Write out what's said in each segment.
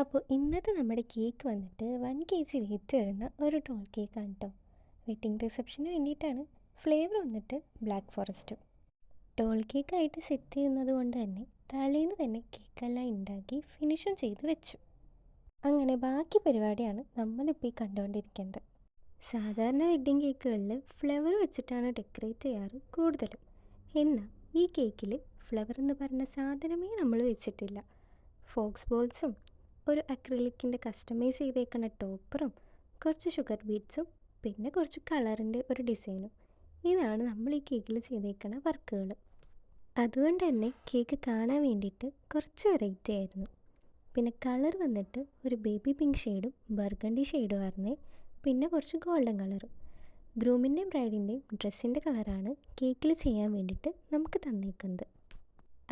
അപ്പോൾ ഇന്നത്തെ നമ്മുടെ കേക്ക് വന്നിട്ട് 1 kg വെയിറ്റ് വരുന്ന ഒരു ടോൾ കേക്കാണ് കേട്ടോ. വെഡ്ഡിങ് റിസപ്ഷന് വേണ്ടിയിട്ടാണ്. ഫ്ലേവർ വന്നിട്ട് ബ്ലാക്ക് ഫോറസ്റ്റും. ടോൾ കേക്കായിട്ട് സെറ്റ് ചെയ്യുന്നത് കൊണ്ട് തന്നെ തലേന്ന് തന്നെ കേക്കെല്ലാം ഉണ്ടാക്കി ഫിനിഷും ചെയ്ത് വെച്ചു. അങ്ങനെ ബാക്കി പരിപാടിയാണ് നമ്മളിപ്പോൾ ഈ കണ്ടുകൊണ്ടിരിക്കുന്നത്. സാധാരണ വെഡ്ഡിങ് കേക്കുകളിൽ ഫ്ലവർ വെച്ചിട്ടാണ് ഡെക്കറേറ്റ് ചെയ്യാറ് കൂടുതലും. എന്നാൽ ഈ കേക്കിൽ ഫ്ലവർ എന്ന് പറഞ്ഞ സാധനമേ നമ്മൾ വെച്ചിട്ടില്ല. ഫോക്സ് ബോൾസും ഒരു അക്രിലിക്കിൻ്റെ കസ്റ്റമൈസ് ചെയ്തേക്കുന്ന ടോപ്പറും കുറച്ച് ഷുഗർ ബീഡ്സും പിന്നെ കുറച്ച് കളറിൻ്റെ ഒരു ഡിസൈനും, ഇതാണ് നമ്മൾ ഈ കേക്കിൽ ചെയ്തേക്കുന്ന വർക്കുകൾ. അതുകൊണ്ട് തന്നെ കേക്ക് കാണാൻ വേണ്ടിയിട്ട് കുറച്ച് വെറൈറ്റി ആയിരുന്നു. പിന്നെ കളർ വന്നിട്ട് ഒരു ബേബി പിങ്ക് ഷെയ്ഡും ബർഗണ്ടി ഷെയ്ഡും ആയിരുന്നേ. പിന്നെ കുറച്ച് ഗോൾഡൻ കളറും. ഗ്രൂമിൻ്റെയും ബ്രൈഡിൻ്റെയും ഡ്രസ്സിൻ്റെ കളറാണ് കേക്കിൽ ചെയ്യാൻ വേണ്ടിയിട്ട് നമുക്ക് തന്നേക്കുന്നത്.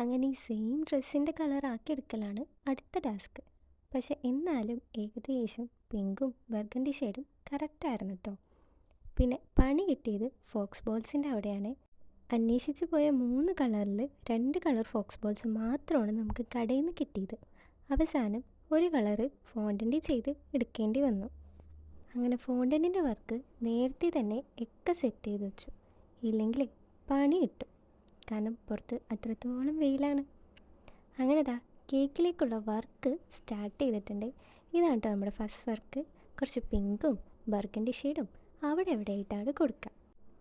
അങ്ങനെ ഈ സെയിം ഡ്രസ്സിൻ്റെ കളറാക്കി എടുക്കലാണ് അടുത്ത ടാസ്ക്. പക്ഷെ എന്നാലും ഏകദേശം പിങ്കും ബർഗണ്ടി ഷെയ്ഡും കറക്റ്റായിരുന്നു കേട്ടോ. പിന്നെ പണി കിട്ടിയത് ഫോക്സ് ബോൾസിൻ്റെ അവിടെയാണ്. അന്വേഷിച്ച് പോയ 3 കളറിൽ 2 കളർ ഫോക്സ് ബോൾസ് മാത്രമാണ് നമുക്ക് കടയിൽ നിന്ന് കിട്ടിയത്. അവസാനം ഒരു കളറ് ഫോണ്ടൻ്റ് ചെയ്ത് എടുക്കേണ്ടി വന്നു. അങ്ങനെ ഫോണ്ടൻറ്റിൻ്റെ വർക്ക് നേരത്തെ തന്നെ ഒക്കെ സെറ്റ് ചെയ്ത് വെച്ചു. ഇല്ലെങ്കിൽ പണി കിട്ടും, കാരണം പുറത്ത് അത്രത്തോളം വെയിലാണ്. അങ്ങനെതാ കേക്കിലേക്കുള്ള വർക്ക് സ്റ്റാർട്ട് ചെയ്തിട്ടുണ്ട്. ഇതാണ് കേട്ടോ നമ്മുടെ ഫസ്റ്റ് വർക്ക്. കുറച്ച് പിങ്കും ബർഗണ്ടി ഷെയ്ഡും അവിടെ എവിടെയായിട്ടാണ് കൊടുക്കുക.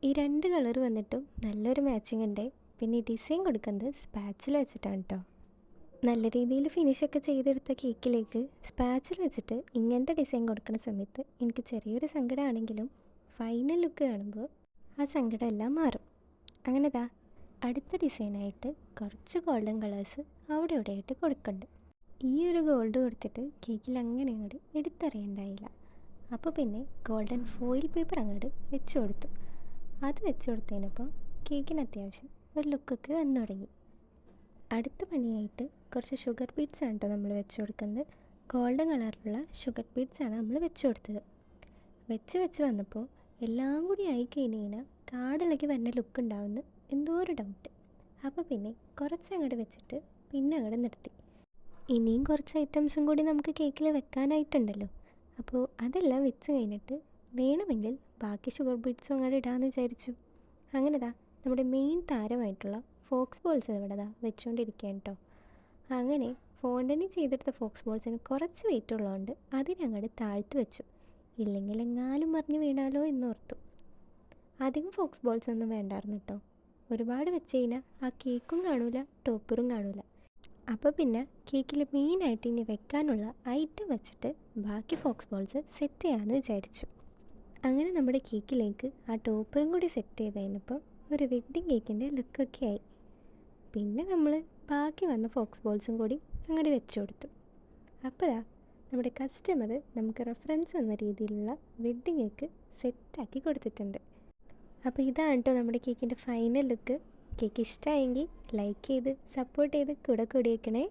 ഈ 2 കളർ വന്നിട്ടും നല്ലൊരു മാച്ചിങ് ഉണ്ട്. പിന്നെ ഈ ഡിസൈൻ കൊടുക്കുന്നത് സ്പാച്ചിൽ വെച്ചിട്ടാണ് കേട്ടോ. നല്ല രീതിയിൽ ഫിനിഷൊക്കെ ചെയ്തെടുത്ത കേക്കിലേക്ക് സ്പാച്ചിൽ വെച്ചിട്ട് ഇങ്ങനത്തെ ഡിസൈൻ കൊടുക്കുന്ന സമയത്ത് എനിക്ക് ചെറിയൊരു സങ്കടമാണെങ്കിലും ഫൈനൽ ലുക്ക് കാണുമ്പോൾ ആ സങ്കടമെല്ലാം മാറും. അങ്ങനെതാ അടുത്ത ഡിസൈനായിട്ട് കുറച്ച് ഗോൾഡൻ കളേഴ്സ് അവിടെ ഇവിടെയായിട്ട് കൊടുക്കുന്നുണ്ട്. ഈ ഒരു ഗോൾഡ് കൊടുത്തിട്ട് കേക്കിൽ അങ്ങനെ അങ്ങോട്ട് എടുത്തറിയണ്ടായില്ല. അപ്പോൾ പിന്നെ ഗോൾഡൻ ഫോയിൽ പേപ്പർ അങ്ങോട്ട് വെച്ച് കൊടുത്തു. അത് വെച്ച് കൊടുത്തതിനപ്പോൾ കേക്കിന് അത്യാവശ്യം ഒരു ലുക്കൊക്കെ വന്നു തുടങ്ങി. അടുത്ത പണിയായിട്ട് കുറച്ച് ഷുഗർ ബീഡ്സാണ് കേട്ടോ നമ്മൾ വെച്ച് കൊടുക്കുന്നത്. ഗോൾഡൻ കളറിലുള്ള ഷുഗർ ബീഡ്സാണ് നമ്മൾ വെച്ച് കൊടുത്തത്. വെച്ച് വന്നപ്പോൾ എല്ലാം കൂടി ആയി കഴിഞ്ഞാൽ കാടിളകി വരുന്ന ലുക്ക് ഉണ്ടാവുമെന്ന് എന്തോ ഒരു ഡൗട്ട്. അപ്പോൾ പിന്നെ കുറച്ചങ്ങോട്ട് വെച്ചിട്ട് പിന്നെ അങ്ങോട്ട് നിർത്തി. ഇനിയും കുറച്ച് ഐറ്റംസും കൂടി നമുക്ക് കേക്കിൽ വെക്കാനായിട്ടുണ്ടല്ലോ. അപ്പോൾ അതെല്ലാം വെച്ച് കഴിഞ്ഞിട്ട് വേണമെങ്കിൽ ബാക്കി ഷുഗർ ബീഡ്സും അങ്ങോട്ട് ഇടാമെന്ന് വിചാരിച്ചു. അങ്ങനെതാ നമ്മുടെ മെയിൻ താരമായിട്ടുള്ള ഫോക്സ് ബോൾസ് ഇവിടെ വെച്ചുകൊണ്ടിരിക്കുകയാണ് കേട്ടോ. അങ്ങനെ ഫോണ്ടനി ചെയ്തെടുത്ത ഫോക്സ് ബോൾസിന് കുറച്ച് വെയിറ്റ് ഉള്ളതുകൊണ്ട് അതിനങ്ങോട്ട് താഴ്ത്തി വെച്ചു. ഇല്ലെങ്കിൽ എങ്ങാലും മറിഞ്ഞ് വീണാലോ എന്നോർത്തു. അധികം ഫോക്സ് ബോൾസ് ഒന്നും വേണ്ടായിരുന്നു കേട്ടോ. ഒരുപാട് വെച്ച് കഴിഞ്ഞാൽ ആ കേക്കും കാണൂല, ടോപ്പറും കാണൂല. അപ്പോൾ പിന്നെ കേക്കിൽ മെയിനായിട്ട് ഇനി വെക്കാനുള്ള ഐറ്റം വെച്ചിട്ട് ബാക്കി ഫോക്സ് ബോൾസ് സെറ്റ് ചെയ്യാമെന്ന് വിചാരിച്ചു. അങ്ങനെ നമ്മുടെ കേക്കിലേക്ക് ആ ടോപ്പറും കൂടി സെറ്റ് ചെയ്ത് കഴിഞ്ഞപ്പോൾ ഒരു വെഡ്ഡിങ് കേക്കിൻ്റെ ലുക്കൊക്കെ ആയി. പിന്നെ നമ്മൾ ബാക്കി വന്ന ഫോക്സ് ബോൾസും കൂടി അങ്ങോട്ട് വെച്ച് കൊടുത്തു. അപ്പോഴാ നമ്മുടെ കസ്റ്റമർ നമുക്ക് റെഫറൻസ് എന്ന രീതിയിലുള്ള വെഡ്ഡിങ് കേക്ക് സെറ്റാക്കി കൊടുത്തിട്ടുണ്ട്. അപ്പോൾ ഇതാണ് കേട്ടോ നമ്മുടെ കേക്കിൻ്റെ ഫൈനൽ ലുക്ക്. കേക്ക് ഇഷ്ടമായെങ്കിൽ ലൈക്ക് ചെയ്ത് സപ്പോർട്ട് ചെയ്ത് കൂടെ കൂടിയേക്കണേ.